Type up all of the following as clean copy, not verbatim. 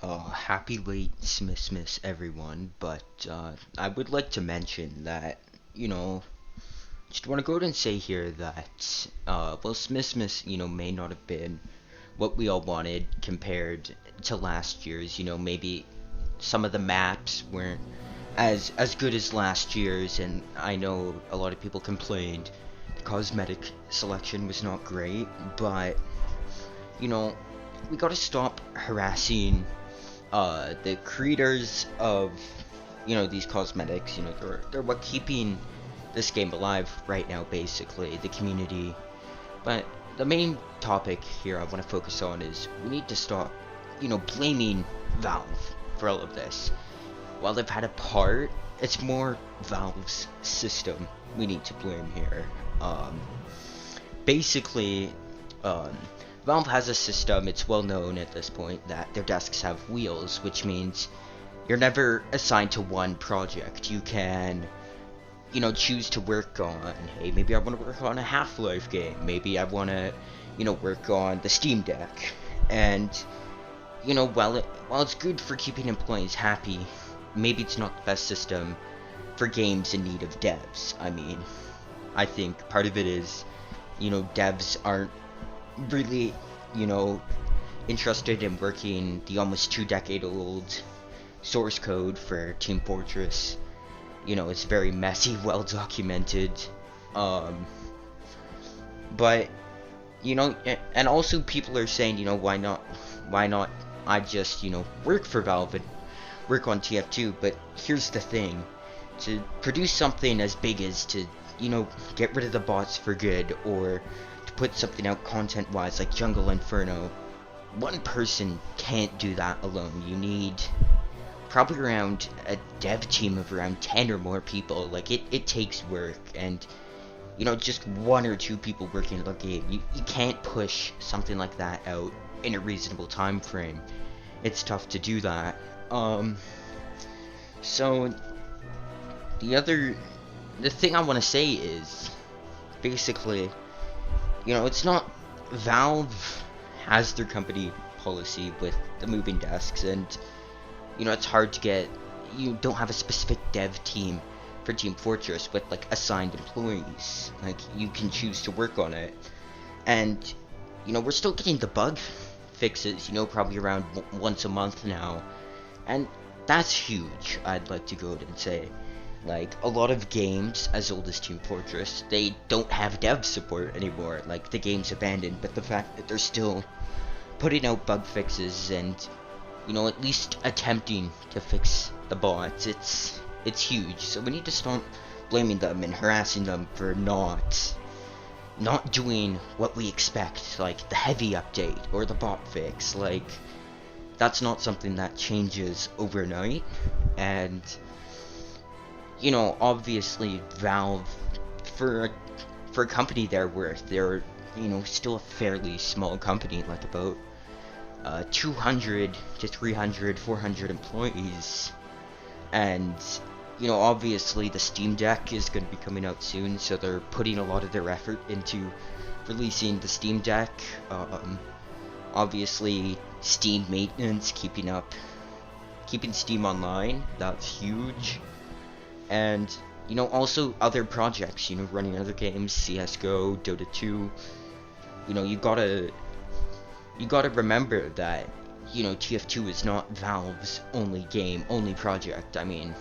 Happy late Smithmas everyone, but I would like to mention that, you know, just want to go ahead and say here that, well, Smithmas, may not have been what we all wanted compared to last year's. Maybe some of the maps weren't as good as last year's, and I know a lot of people complained the cosmetic selection was not great, but, you know, we gotta stop harassing the creators of these cosmetics. They're what keeping this game alive right now, basically the community. But the main topic here I want to focus on is we need to stop blaming Valve for all of this. While they've had a part, it's more Valve's system we need to blame here. Basically, um, Valve has a system, it's well known at this point, that their desks have wheels, which means you're never assigned to one project. You can, choose to work on, hey, maybe I want to work on a Half-Life game, maybe I want to, work on the Steam Deck. And, while it's good for keeping employees happy, maybe it's not the best system for games in need of devs. I mean, I think part of it is, devs aren't really, interested in working the almost 2-decade-old source code for Team Fortress. It's very messy, well documented. But and also people are saying, why not I just, work for Valve and work on TF2. But here's the thing, to produce something as big as to, get rid of the bots for good, or to put something out content-wise like Jungle Inferno, one person can't do that alone. You need probably around a dev team of around 10 or more people. Like, it takes work, and just one or two people working on a game, you can't push something like that out in a reasonable time frame. It's tough to do that. So the thing I want to say is basically, it's not Valve has their company policy with the moving desks, and it's hard to get, you don't have a specific dev team for Team Fortress with like assigned employees. Like, you can choose to work on it, and we're still getting the bug fixes, probably around once a month now, and that's huge. I'd like to go out and say, like, a lot of games as old as Team Fortress, they don't have dev support anymore. Like, the game's abandoned, but the fact that they're still putting out bug fixes and at least attempting to fix the bots, it's huge. So we need to stop blaming them and harassing them for not doing what we expect, like the heavy update or the bot fix. Like, that's not something that changes overnight. And obviously Valve, for a company their worth, they're still a fairly small company, like about 200 to 300, 400 employees. And obviously the Steam Deck is going to be coming out soon, so they're putting a lot of their effort into releasing the Steam Deck. Obviously Steam maintenance, keeping Steam online, that's huge. And also other projects, running other games, CS:GO, Dota 2. You gotta remember that TF2 is not Valve's only project. I mean,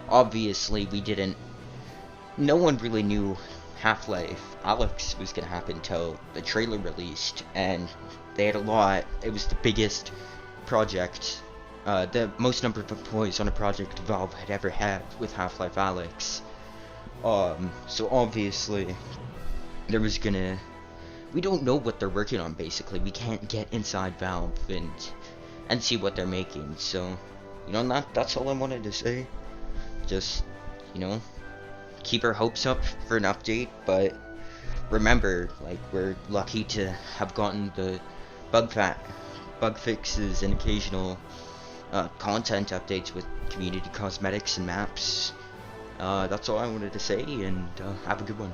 obviously no one really knew Half-Life Alyx was gonna happen till the trailer released, and they had it was the biggest project, the most number of employees on a project Valve had ever had with Half-Life Alyx. So obviously we don't know what they're working on. Basically, we can't get inside Valve and see what they're making. So that's all I wanted to say. Just keep our hopes up for an update, but remember, like, we're lucky to have gotten the bug fixes and occasional content updates with community cosmetics and maps. That's all I wanted to say, and have a good one.